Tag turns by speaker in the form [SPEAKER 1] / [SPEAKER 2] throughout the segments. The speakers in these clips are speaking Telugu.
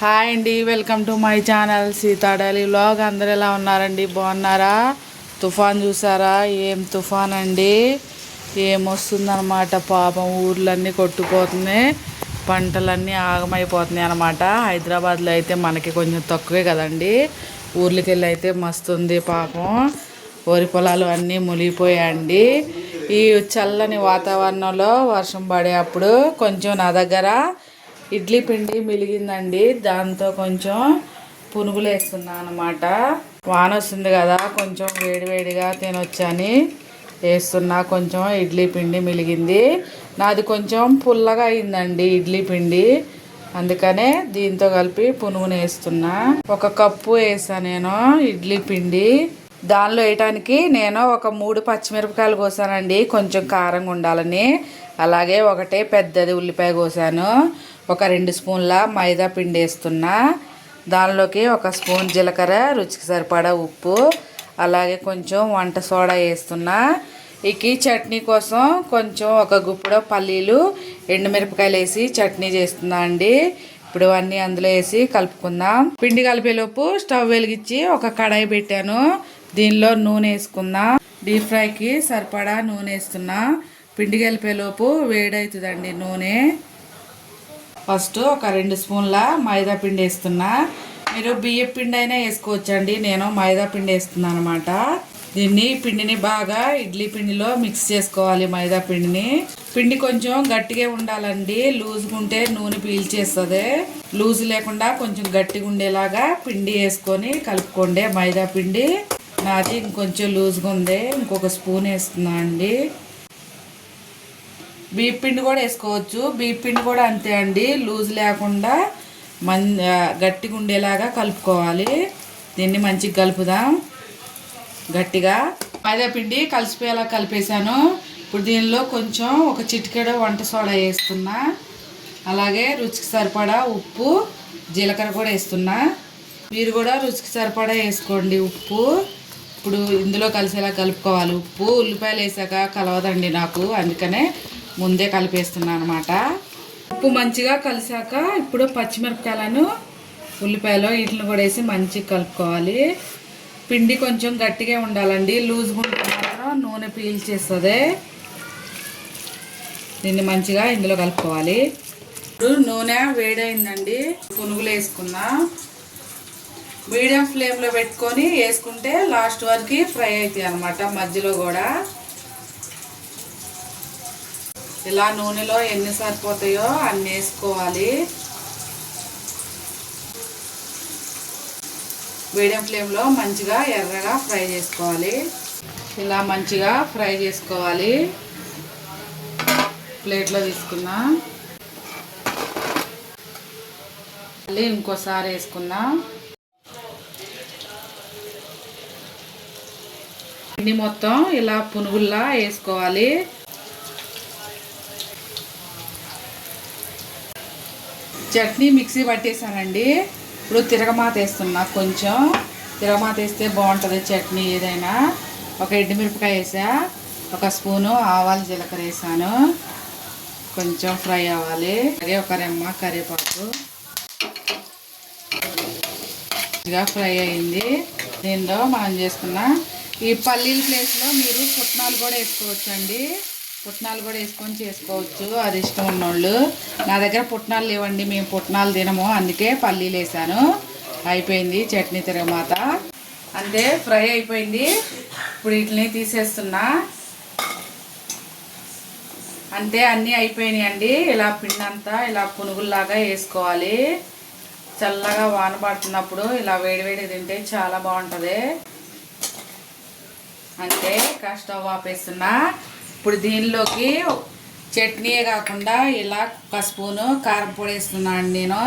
[SPEAKER 1] హాయ్ అండి, welcome to my channel Sita daily vlog. అందరు ఎలా ఉన్నారండి? బాగున్నారా? తుఫాన్ చూసారా? ఏం తుఫాన్ అండి, ఏమొస్తుందన్నమాట. పాపం ఊర్లన్నీ కొట్టుకుపోతున్నాయి, పంటలన్నీ ఆగమైపోతున్నాయి అన్నమాట. హైదరాబాద్లో అయితే మనకి కొంచెం తక్కువే కదండి, ఊర్లకి వెళ్ళి అయితే మస్తుంది. పాపం వరి పొలాలు అన్నీ మునిగిపోయాయండి. ఈ చల్లని వాతావరణంలో వర్షం పడేటప్పుడు కొంచెం నా దగ్గర ఇడ్లీ పిండి మిలిగిందండి, దాంతో కొంచెం పునుగులు వేస్తున్నా అనమాట. వాన వస్తుంది కదా, కొంచెం వేడివేడిగా తినొచ్చని వేస్తున్నా. కొంచెం ఇడ్లీ పిండి మిలిగింది, నాది కొంచెం పుల్లగా అయిందండి ఇడ్లీ పిండి, అందుకనే దీంతో కలిపి పునుగుని వేస్తున్నా. 1 కప్పు వేసా నేను ఇడ్లీ పిండి. దానిలో వేయటానికి నేను ఒక 3 పచ్చిమిరపకాయలు కోసానండి, కొంచెం కారంగా ఉండాలని. అలాగే ఒకటే పెద్దది ఉల్లిపాయ కోసాను. ఒక 2 స్పూన్ల మైదా పిండి వేస్తున్నా. దానిలోకి 1 స్పూన్ జీలకర్ర, రుచికి సరిపడా ఉప్పు, అలాగే కొంచెం వంట సోడా వేస్తున్నా. ఈ చట్నీ కోసం కొంచెం 1 గుప్పెడు పల్లీలు, ఎండుమిరపకాయలు వేసి చట్నీ చేస్తున్నా అండి. ఇప్పుడు అన్నీ అందులో వేసి కలుపుకుందాం. పిండి కలిపేలోపు స్టవ్ వెలిగించి ఒక కడాయి పెట్టాను, దీనిలో నూనె వేసుకుందాం. డీప్ ఫ్రైకి సరిపడా నూనె వేస్తున్నా. పిండి కలిపేలోపు వేడవుతుందండి నూనె. ఫస్ట్ ఒక 2 స్పూన్ల మైదా పిండి వేస్తున్నా. మీరు బియ్య పిండి అయినా వేసుకోవచ్చండి, నేను మైదా పిండి వేస్తున్నాను అనమాట. పిండిని బాగా ఇడ్లీ పిండిలో మిక్స్ చేసుకోవాలి. మైదా పిండి కొంచెం గట్టిగా ఉండాలండి, లూజ్గా ఉంటే నూనె పీల్చేస్తుంది. లూజ్ లేకుండా కొంచెం గట్టిగా ఉండేలాగా పిండి వేసుకొని కలుపుకోండి. మైదా పిండి నాది ఇంకొంచెం లూజ్గా ఉంది, ఇంకొక స్పూన్ వేస్తున్నా అండి. బియ్య పిండి కూడా వేసుకోవచ్చు, బియ్య పిండి కూడా అంతే అండి, లూజ్ లేకుండా గట్టిగా ఉండేలాగా కలుపుకోవాలి. దీన్ని మంచిగా కలుపుదాం గట్టిగా. మైదా పిండి కలిసిపోయేలా కలిపేసాను. ఇప్పుడు దీనిలో కొంచెం ఒక చిటికెడు వంట సోడా వేస్తున్నా. అలాగే రుచికి సరిపడా ఉప్పు, జీలకర్ర కూడా వేస్తున్నా. మీరు కూడా రుచికి సరిపడా వేసుకోండి ఉప్పు. ఇప్పుడు ఇందులో కలిసేలా కలుపుకోవాలి. ఉప్పు ఉల్లిపాయలు వేసాక కలవదండి నాకు, అందుకనే ముందే కలిపేస్తున్నాను అనమాట. ఉప్పు మంచిగా కలిసాక ఇప్పుడు పచ్చిమిరపకాయలను, ఉల్లిపాయలు వీటిని కూడా వేసి మంచిగా కలుపుకోవాలి. పిండి కొంచెం గట్టిగా ఉండాలండి, లూజ్గా ఉంటే మాత్రం నూనె పీల్చేస్తుంది. దీన్ని మంచిగా ఇందులో కలుపుకోవాలి. ఇప్పుడు నూనె వేడైందండి, పునుగులు వేసుకున్నా. మీడియం ఫ్లేమ్లో పెట్టుకొని వేసుకుంటే లాస్ట్ వరకు ఫ్రై అవుతాయి అన్నమాట. మధ్యలో కూడా ఇలా నూనెలో ఎన్ని సరిపోతాయో అన్ని వేసుకోవాలి. మీడియం ఫ్లేమ్లో మంచిగా ఎర్రగా ఫ్రై చేసుకోవాలి. ఇలా మంచిగా ఫ్రై చేసుకోవాలి. ప్లేట్లో తీసుకున్నా. మళ్ళీ ఇంకోసారి వేసుకున్నా. పిండి మొత్తం ఇలా పునుగుల్లా వేసుకోవాలి. చట్నీ మిక్సీ పట్టేసానండి. ఇప్పుడు తిరగమాత వేస్తున్నా. కొంచెం తిరగమాత వేస్తే బాగుంటుంది చట్నీ ఏదైనా. ఒక ఎండుమిరపకాయ వేసా, 1 స్పూను ఆవాలు జీలకర్ర వేసాను. కొంచెం ఫ్రై అవ్వాలి. అలాగే ఒక రెమ్మ కరివేపాకు ఇదిగా ఫ్రై అయింది. దీనిలో మనం చేసుకున్న ఈ పల్లీల ప్లేస్లో మీరు పుట్నాలు కూడా వేసుకోవచ్చండి. పుట్నాలు కూడా వేసుకొని చేసుకోవచ్చు, అది ఇష్టం ఉన్నోళ్ళు. నా దగ్గర పుట్నాలు లేవండి, మేము పుట్నాలు తినము, అందుకే పల్లీలు వేసాను. అయిపోయింది చట్నీ తిరగమాత, అంతే ఫ్రై అయిపోయింది. ఇప్పుడు వీటిని తీసేస్తున్నా. అంతే అన్నీ అయిపోయినాయి అండి. ఇలా పిండి అంతా ఇలా పునుగుల్లాగా వేసుకోవాలి. చల్లగా వాన పడుతున్నప్పుడు ఇలా వేడివేడి తింటే చాలా బాగుంటుంది. అంతే స్టవ్ ఆపేస్తున్నా. ఇప్పుడు దీనిలోకి చట్నీయే కాకుండా ఇలా 1 స్పూను కారం పొడి వేస్తున్నాను నేను.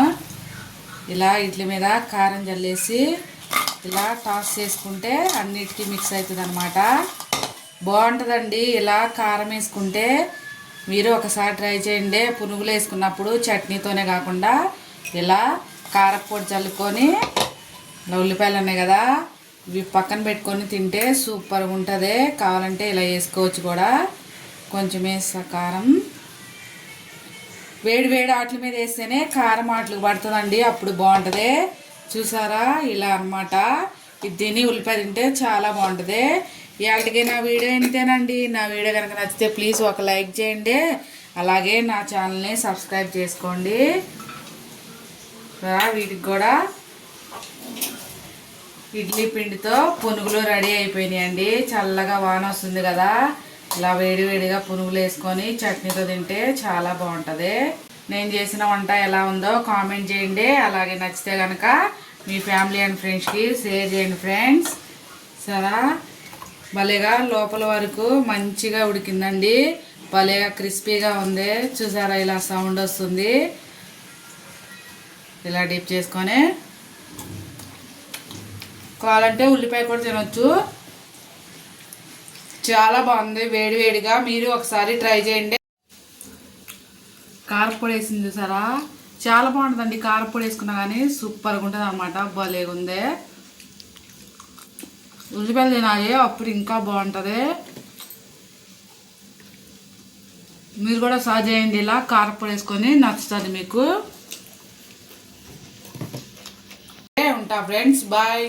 [SPEAKER 1] ఇలా ఇడ్లీ మీద కారం జల్లేసి ఇలా టాస్ చేసుకుంటే అన్నిటికీ మిక్స్ అవుతుంది అనమాట. బాగుంటుందండి ఇలా కారం వేసుకుంటే. మీరు ఒకసారి ట్రై చేయండి. పునుగులు వేసుకున్నప్పుడు చట్నీతోనే కాకుండా ఇలా కారపొడి చల్లుకొని, ఉల్లిపాయలు ఉన్నాయి కదా, ఇవి పక్కన పెట్టుకొని తింటే సూపర్గా ఉంటుంది. కావాలంటే ఇలా వేసుకోవచ్చు కూడా. కొంచెం వేస్తా కారం. వేడి వేడి ఆటల మీద వేస్తేనే కారం ఆటలకు పడుతుందండి, అప్పుడు బాగుంటుంది. చూసారా ఇలా అనమాట. ఇది తిని ఉల్లిపాయ తింటే చాలా బాగుంటుంది. ఇవాళకి నా వీడియో ఇంతేనండి. నా వీడియో కనుక నచ్చితే ప్లీజ్ ఒక లైక్ చేయండి, అలాగే నా ఛానల్ని సబ్స్క్రైబ్ చేసుకోండి. వీటికి కూడా ఇడ్లీ పిండితో పునుగులు రెడీ అయిపోయినాయండి. చల్లగా వాన వస్తుంది కదా, ఇలా వేడివేడిగా పునుగులు వేసుకొని చట్నీతో తింటే చాలా బాగుంటుంది. నేను చేసిన వంట ఎలా ఉందో కామెంట్ చేయండి, అలాగే నచ్చితే కనుక మీ ఫ్యామిలీ అండ్ ఫ్రెండ్స్కి షేర్ చేయండి ఫ్రెండ్స్. సరే, భలేగా లోపల వరకు మంచిగా ఉడికిందండి, భలేగా క్రిస్పీగా ఉంది. చూసారా ఇలా సౌండ్ వస్తుంది. ఇలా డిప్ చేసుకొని కావాలంటే ఉల్లిపాయ కూడా తినొచ్చు. చాలా బాగుంది వేడి వేడిగా, మీరు ఒకసారి ట్రై చేయండి. కారపొడి వేసింది చూసారా, చాలా బాగుంటుందండి. కారపొడి వేసుకున్నా కానీ సూపర్గా ఉంటుంది అనమాట, భలేగా ఉంది. ఉల్లిపాయలు తినాలి, అప్పుడు ఇంకా బాగుంటుంది. మీరు కూడా ఒకసారి చేయండి ఇలా కారపొడి వేసుకొని, నచ్చుతుంది మీకు. ఉంటా ఫ్రెండ్స్, బాయ్.